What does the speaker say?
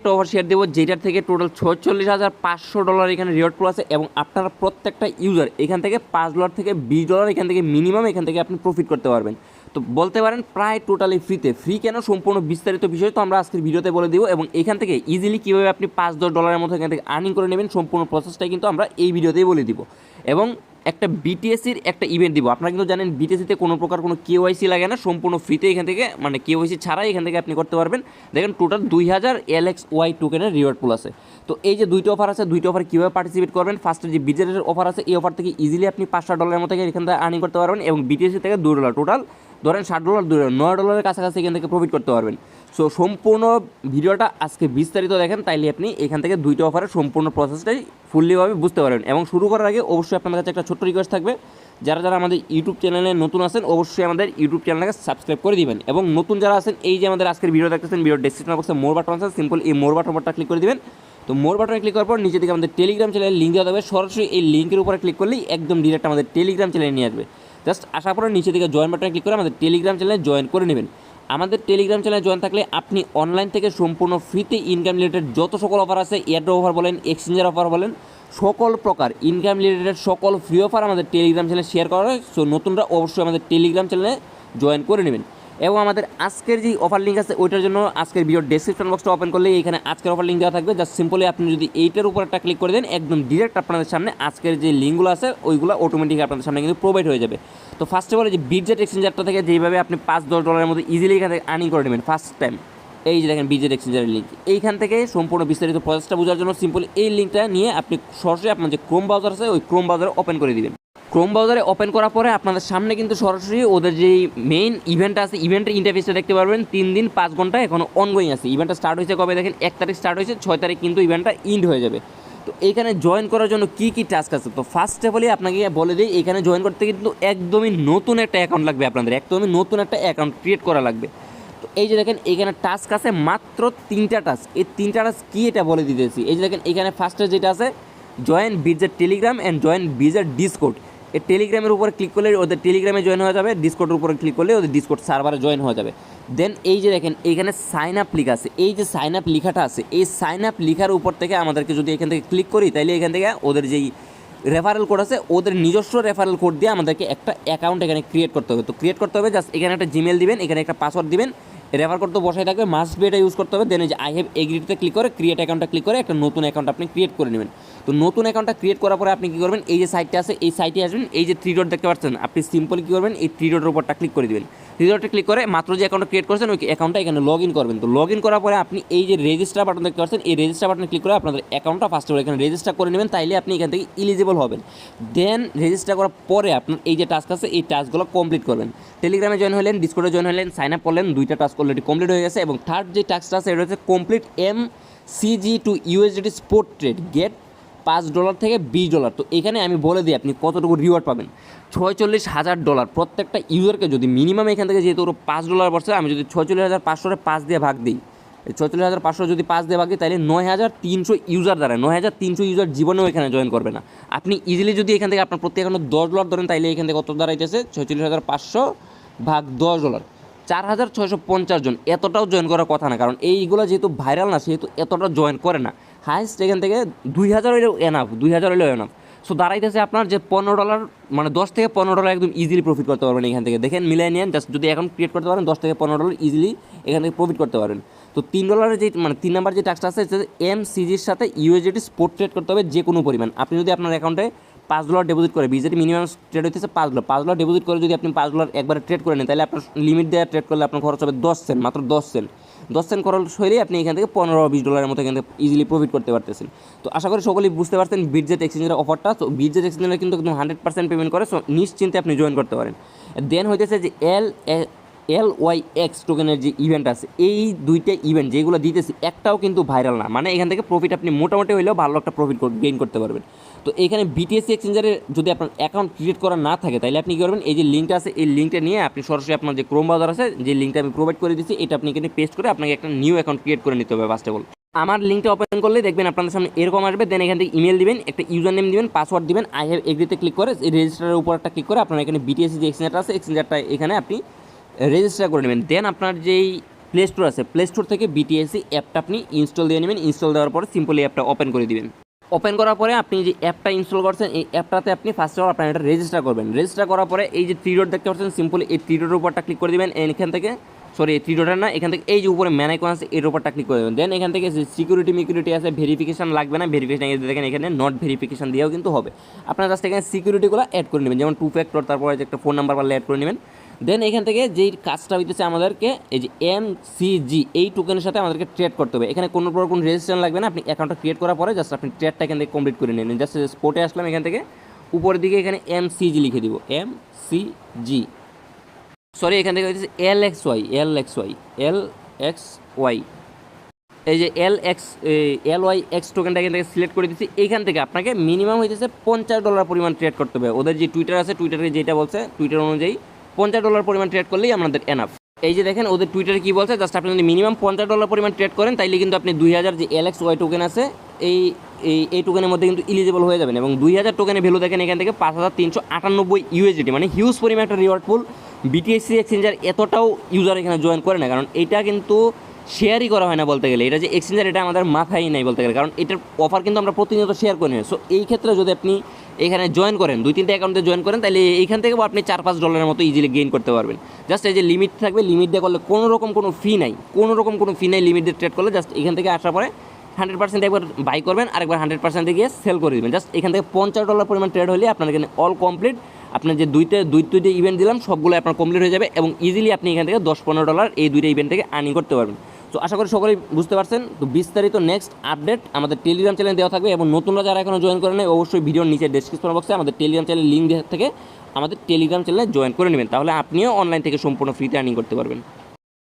একটা offer share দেবো যেটার থেকে টোটাল $46,500 এখানে রিওয়ার্ড পুল আছে এবং আপনারা প্রত্যেকটা ইউজার এখান থেকে $5 থেকে $20 এখান থেকে মিনিমাম এখান থেকে আপনি প্রফিট করতে পারবেন। তো বলতে পারেন প্রায় টোটালি ফ্রি কেন সম্পূর্ণ বিস্তারিত বিষয় তো আমরা আজকের ভিডিওতে বলে দিব এবং এখান থেকে ইজিলি কীভাবে আপনি $5-10 মতো এখান থেকে আর্নিং করে নেবেন সম্পূর্ণ প্রসেসটাই কিন্তু আমরা এই ভিডিওতেই বলে দিব। এবং একটা বিটিএসির একটা ইভেন্ট দিব। আপনারা কিন্তু জানেন বিটিএসিতে কোনো প্রকার কোনো কেওয়াইসি লাগে না, সম্পূর্ণ ফ্রিতে এখান থেকে মানে কেওয়াইসি ছাড়াই এখান থেকে আপনি করতে পারবেন। দেখেন টোটাল 2000 LXY টোকেনের রিওয়ার্ড পুল আছে। তো এই যে দুইটা অফার আছে, দুইটা অফার কীভাবে পার্টিসিপেট করবেন, ফার্স্টে যে বিজেটের অফার আছে এই অফার থেকে ইজিলি আপনি $500 মতো এখান থেকে আর্নিং করতে পারবেন এবং বিটিএসি থেকে $2 টোটাল ধরেন $60 $9 কাছাকাছি এখান থেকে প্রফিট করতে পারবেন। সো সম্পূর্ণ ভিডিওটা আজকে বিস্তারিত দেখেন, তাইলে আপনি এখান থেকে দুইটা অফারের সম্পূর্ণ প্রসেসটাই ফুললিভাবে বুঝতে পারবেন। এবং শুরু করার আগে অবশ্যই আপনাদের কাছে একটা ছোট্ট রিকোয়েস্ট থাকবে, যারা যারা আমাদের ইউটিউব চ্যানেলে নতুন আছেন অবশ্যই আমাদের ইউটিউব চ্যানেলটাকে সাবস্ক্রাইব করে দিবেন এবং নতুন যারা আছেন এই যে আমাদের আজকের ভিডিও দেখতেছেন, ভিডিও ডেসক্রিপশন বক্সে মোর বাটন আছে, সিম্পল এই মোর বাটনটা ক্লিক করে দিবেন। তো মোর বাটনে ক্লিক করার পর নিচে দিকে আমাদের টেলিগ্রাম চ্যানেলের লিঙ্ক দেওয়া হবে, সরাসরি এই লিঙ্কের উপরে ক্লিক করলেই একদম ডিরেক্ট আমাদের টেলিগ্রাম চ্যানেলে নিয়ে আসবে। জাস্ট আসার পরে নিচে দিকে জয়েন বাটনে ক্লিক করে আমাদের টেলিগ্রাম চ্যানেলে জয়েন করে নেবেন। আমাদের টেলিগ্রাম চ্যানেলে জয়েন থাকলে আপনি অনলাইন থেকে সম্পূর্ণ ফ্রিতে ইনকাম রিলেটেড যত সকল অফার আছে, এয়ারড্রপ অফার বলেন, এক্সচেঞ্জের অফার বলেন, সকল প্রকার ইনকাম রিলেটেড সকল ফ্রি অফার আমাদের টেলিগ্রাম চ্যানেলে শেয়ার করা হয়। সো নতুনরা অবশ্যই আমাদের টেলিগ্রাম চ্যানেলে জয়েন করে নেবেন। এবং আমাদের আজকের যে অফার লিঙ্ক আছে ওইটার জন্য আজকের ভিডিওর ডেসক্রিপশন বক্সটা ওপেন করলে এখানে আজকের অফার লিঙ্ক দেওয়া থাকবে। জাস্ট সিম্পলি আপনি যদি এইটার উপর একটা ক্লিক করে দেন একদম ডিরেক্ট আপনাদের সামনে আজকের যে লিঙ্কগুলো আছে ওইগুলো অটোমেটিক আপনাদের সামনে কিন্তু প্রোভাইড হয়ে যাবে। তো ফার্স্টে বলে যে বিজেট এক্সচেঞ্জারটা থেকে যেভাবে আপনি $5-10 মধ্যে ইজিলি এখান থেকে আর্নিং করে নেবেন ফার্স্ট টাইম, এই যে দেখেন বিজেট এক্সচেঞ্জারের লিঙ্ক, এইখান থেকে সম্পূর্ণ বিস্তারিত প্রসেসটা বোঝার জন্য সিম্পলি এই লিঙ্কটা নিয়ে আপনি সরাসরি আপনার যে ক্রোম ব্রাউজার আছে ওই ক্রোম ব্রাউজারে ওপেন করে দিবেন। ক্রোম ব্রাউজারে ওপেন করার পরে আপনাদের সামনে কিন্তু সরাসরি ওদের যেই মেইন ইভেন্ট আছে ইভেন্টের ইন্টারফেসটা দেখতে পারবেন। 3 দিন 5 ঘন্টা এখনও অনগোয়িং আছে। ইভেন্টটা স্টার্ট হয়েছে কবে দেখেন 1 তারিখ স্টার্ট হয়েছে, 6 তারিখ কিন্তু ইভেন্টটা ইন্ড হয়ে যাবে। তো এইখানে জয়েন করার জন্য কী কী টাস্ক আছে, তো ফার্স্ট অফ অল আপনাকে বলে দিই এখানে জয়েন করতে কিন্তু একদমই নতুন একটা অ্যাকাউন্ট লাগবে, আপনাদের একদমই নতুন একটা অ্যাকাউন্ট ক্রিয়েট করা লাগবে। তো এই যে দেখেন এখানে টাস্ক আছে মাত্র 3টা টাস্ক। এই 3টা টাস্ক কী এটা বলে দিতেছি। এই যে দেখেন এখানে ফার্স্টে যেটা আছে জয়েন বিজেট টেলিগ্রাম অ্যান্ড জয়েন বিজেট ডিসকোড। এই টেলিগ্রামের উপরে ক্লিক করলে ওদের টেলিগ্রামে জয়েন হয়ে যাবে, ডিসকোডের উপরে ক্লিক করলে ওদের ডিসকোড সার্ভারে জয়েন হয়ে যাবে। দেন এই যে দেখেন এইখানে সাইন আপ লিখা আছে, এই যে সাইন আপ লিখাটা আছে এই সাইন আপ লিখার উপর থেকে আমাদেরকে যদি এখান থেকে ক্লিক করি তাহলে এখান থেকে ওদের যেই রেফারেল কোড আছে ওদের নিজস্ব রেফারেল কোড দিয়ে আমাদেরকে একটা অ্যাকাউন্ট এখানে ক্রিয়েট করতে হবে। তো ক্রিয়েট করতে হবে জাস্ট এখানে একটা জিমেল দিবেন, এখানে একটা পাসওয়ার্ড দিবেন, রেফার করতে বসাই থাকবে, মাস্ট বি এটা ইউজ করতে হবে। দেন এই যে আই হ্যাভ এগ্রিতে ক্লিক করে ক্রিয়েট অ্যাকাউন্টটা ক্লিক করে একটা নতুন অ্যাকাউন্ট আপনি ক্রিয়েট করে নেবেন। তো নতুন অ্যাকাউন্টটা ক্রিয়েট করার পরে আপনি কী করবেন, এই যে সাইটটা আছে এই সাইটে আসবেন, এই যে 3 ডট দেখতে পাচ্ছেন আপনি সিম্পলি কী করবেন এই 3 ডটের উপরটা ক্লিক করে দেবেন। 3 ডটে ক্লিক করে মাত্র যে অ্যাকাউন্টটা ক্রিয়েট করেছেন ওই অ্যাকাউন্টটা এখানে লগ ইন করবেন। তো লগ ইন করার পরে আপনি এই যে রেজিস্টার বাটন দেখতে পাচ্ছেন এই রেজিস্টার বাটনে ক্লিক করে আপনাদের অ্যাকাউন্টটা ফার্স্ট অফ অল এখানে রেজিস্টার করে নেবেন, তাইলে আপনি এখান থেকে এলিজিবল হবেন। দেন রেজিস্টার করার পরে আপনার এই যে টাস্ক আছে এই টাস্কগুলো কমপ্লিট করবেন। টেলিগ্রামে জয়েন হলেন, ডিসকোডে জয়েন হলেন, সাইন আপ করলেন, 2টা টাস্ক অলরেডি কমপ্লিট হয়ে গেছে। এবং থার্ড যে টাস্কটা আছে এটা হচ্ছে complete MCG to USDT spot trade get $5 থেকে $20। তো এখানে আমি বলে দিই আপনি কতটুকু রিওয়ার্ড পাবেন। $46,000 প্রত্যেকটা ইউজারকে যদি মিনিমাম এখান থেকে যেহেতু ওরা $5 পড়ছে, আমি যদি 46,500 5 দিয়ে ভাগ দিই, 46,500 যদি 5 দিয়ে ভাগ দিই তাহলে 9,300 ইউজার দ্বারা 9,300 ইউজার জীবনেও এখানে জয়েন করবে না। আপনি ইজিলি যদি এখান থেকে আপনার প্রত্যেক অ্যাকাউন্টে $10 ধরেন তাইলে এখান থেকে কত দাঁড়াইতেছে 46,500 ভাগ $10 4,650 জন। এতটাও জয়েন করার কথা না, কারণ এইগুলো যেহেতু ভাইরাল না সেহেতু এতটা জয়েন করে না। হাইস্ট এখান থেকে 2,000 হলেও এনাফ, 2,000 হলেও এনাফ। সো দাঁড়াইতেছে আপনার যে $15 মানে $10 থেকে $15 একদম ইজিলি প্রফিট করতে পারবেন এখান থেকে। দেখেন মিলাই নিয়েন, জাস্ট যদি অ্যাকাউন্ট ক্রিয়েট করতে পারেন $10 থেকে $15 ইজিলি এখান থেকে প্রফিট করতে পারেন। তো $3 যে মানে 3 নাম্বার যে টাস্কটা আছে MCGর সাথে USDT স্পট ট্রেড করতে হবে যে কোনো পরিমাণ। আপনি যদি আপনার অ্যাকাউন্টে $5 ডিপোজিট করে, বিজেপি মিনিমাম ট্রেড হইতেছে $5 ডিপোজিট করে যদি আপনি $5 একবারে ট্রেড করে নেন তাহলে আপনার লিমিট দেওয়া ট্রেড করলে আপনার খরচ হবে 10 সেন্ট, মাত্র 10 সেন্ট। 10 সেন্ট খরচ হইলেই আপনি এখান থেকে $15-20 মতো এখান থেকে ইজিলি প্রফিট করতে পারতেছেন। তো আশা করি সকলেই বুঝতে পারছেন বিজেট এক্সচেঞ্জের অফারটা। তো বিজেট এক্সচেঞ্জের কিন্তু একদম 100% পেমেন্ট করে, সো নিশ্চিন্তে আপনি জয়েন করতে পারেন। দেন হইতেছে যে LYX টোকেনের যে ইভেন্ট আছে, এই 2টা ইভেন্ট যেগুলো দিতেছি একটাও কিন্তু ভাইরাল না, মানে এখান থেকে প্রফিট আপনি মোটামুটি হইলেও ভালো একটা প্রফিট গেইন করতে পারবেন। তো এখানে বিটিএসি এক্সচেঞ্জারে যদি আপনার অ্যাকাউন্ট ক্রিয়েট করা না থাকে তাহলে আপনি কী করবেন, এই যে লিঙ্কটা আছে এই লিঙ্কটা নিয়ে আপনি সরাসরি আপনার যে ক্রোম ব্রাউজার আছে যে লিঙ্কটা আমি প্রোভাইড করে দিচ্ছি এটা আপনি এখানে পেস্ট করে আপনাকে একটা নিউ অ্যাকাউন্ট ক্রিয়েট করে নিতে হবে। ফার্স্ট অফ অল আমার লিঙ্কটা ওপেন করলে দেখবেন আপনাদের সামনে এরকম আসবে। দেন এখান থেকে ইমেল দিবেন, একটা ইউজার নেম দিবেন, পাসওয়ার্ড দিবেন, আই হ্যাভ এগ্রিতে ক্লিক করে এই রেজিস্টারের উপর একটা ক্লিক করে আপনার এখানে বিটিএসি যে এক্সচেঞ্জারটা আছে এক্সচেঞ্জারটা এখানে আপনি রেজিস্টার করে নেবেন। দেন আপনার যেই প্লে স্টোর আছে, প্লে স্টোর থেকে বিটিএসি অ্যাপটা আপনি ইনস্টল দিয়ে নেবেন। ইনস্টল দেওয়ার পরে সিম্পলি অ্যাপটা ওপেন করে দিবেন। ওপেন করার পরে আপনি যে অ্যাপটা ইনস্টল করছেন এই অ্যাপটাতে আপনি ফার্স্ট অফ অল আপনার এটা রেজিস্টার করবেন। রেজিস্টার করার পরে এই যে থ্রি ডট দেখতে পাচ্ছেন, সিম্পলি এই থ্রি ডটের উপরটা ক্লিক করে দেবেন। এখান থেকে এই থ্রি ডটের না, এখান থেকে এই যে উপরে ম্যান আইকন আছে এর উপরটা ক্লিক করে দেবেন। দেন এখান থেকে যে সিকিউরিটি আছে, ভেরিফিকেশন লাগবে না, ভেরিফিকেশন দেখেন এখানে নট ভেরিফিকেশন দিয়েও কিন্তু হবে। আপনার জাস্ট এখানে সিকিউরিটিগুলো অ্যাড করে নেবেন, যেমন 2 ফ্যাক্টর, তারপরে যে একটা ফোন নাম্বার পারলে অ্যাড করে নেবেন। দেন এখান থেকে যেই কাজটা হইতেছে আমাদেরকে এই যে MCG এই টোকেনের সাথে আমাদেরকে ট্রেড করতে হবে। এখানে কোনো প্রকার কোনো রেজিস্ট্রেশন লাগবে না, আপনি অ্যাকাউন্টটা ক্রিয়েট করার পরে জাস্ট আপনি ট্রেডটা এখান থেকে কমপ্লিট করে নেন। জাস্ট স্পটে আসলাম, এখান থেকে উপরের দিকে এখানে MCG লিখে দিব, MCG, সরি এখান থেকে হইতেছে LXY, এই যে LYX টোকেনটা এখান থেকে সিলেক্ট করে দিচ্ছি। এইখান থেকে আপনাকে মিনিমাম হইতেছে $50 পরিমাণ ট্রেড করতে হবে। ওদের যে টুইটার আছে, টুইটারে যেটা বলছে, টুইটার অনুযায়ী $50 পরিমাণ ট্রেড করলেই আমাদের এনাফ। এই যে দেখেন ওদের টুইটারে কী বলছে, জাস্ট আপনি যদি মিনিমাম $50 পরিমাণ ট্রেড করেন তাইলে কিন্তু আপনি 2000 যে LXY টোকেন আছে এই টোকেনের মধ্যে কিন্তু ইলিজিবল হয়ে যাবেন। এবং 2000 টোকেনের ভ্যালু দেখেন এখান থেকে 5398 USDT, মানে হিউজ পরিমাণ একটা রিওয়ার্ড পুল। বিটিএসি এক্সচেঞ্জার এতটাও ইউজার এখানে জয়েন করে না, কারণ এটা কিন্তু শেয়ারই করা হয় না বলতে গেলে। এটা যে এক্সচেঞ্জার এটা আমাদের মাথায় নাই বলতে গেলে, কারণ এটার অফার কিন্তু আমরা প্রতিনিয়ত শেয়ার করি না। সো এই ক্ষেত্রে যদি আপনি এখানে জয়েন করেন, 2-3টা অ্যাকাউন্টে জয়েন করেন, তাহলে এইখান থেকেও আপনি $4-5 মতো ইজিলি গেইন করতে পারবেন। জাস্ট এই যে লিমিট থাকবে, লিমিট দিয়ে করলে কোনো রকম কোনো ফি নাই, লিমিট দিয়ে ট্রেড করলে জাস্ট এখান থেকে আসার পরে 100% একবার বাই করবেন, আরেকবার 100% গিয়ে সেল করে দেবেন। জাস্ট এখান থেকে $50 পরিমাণ ট্রেড হলে আপনার এখানে অল কমপ্লিট। আপনার যে দুইটা ইভেন্ট দিলাম সবগুলো আপনার কমপ্লিট হয়ে যাবে এবং ইজিলি আপনি এখান থেকে $10-15 এই 2টা ইভেন্ট থেকে আর্নিং করতে পারবেন। তো আশা করি সকলেই বুঝতে পারছেন। তো বিস্তারিত নেক্সট আপডেট আমাদের টেলিগ্রাম চ্যানেলে দেওয়া থাকবে, এবং নতুনরা যারা এখনও জয়েন করে নেয় অবশ্যই ভিডিওর নিচে ডেসক্রিপশন বক্সে আমাদের টেলিগ্রাম চ্যানেল লিঙ্ক থেকে আমাদের টেলিগ্রাম চ্যানেলে জয়েন করে নেবেন, তাহলে আপনিও অনলাইন থেকে সম্পূর্ণ ফ্রিতে আর্নিং করতে পারবেন।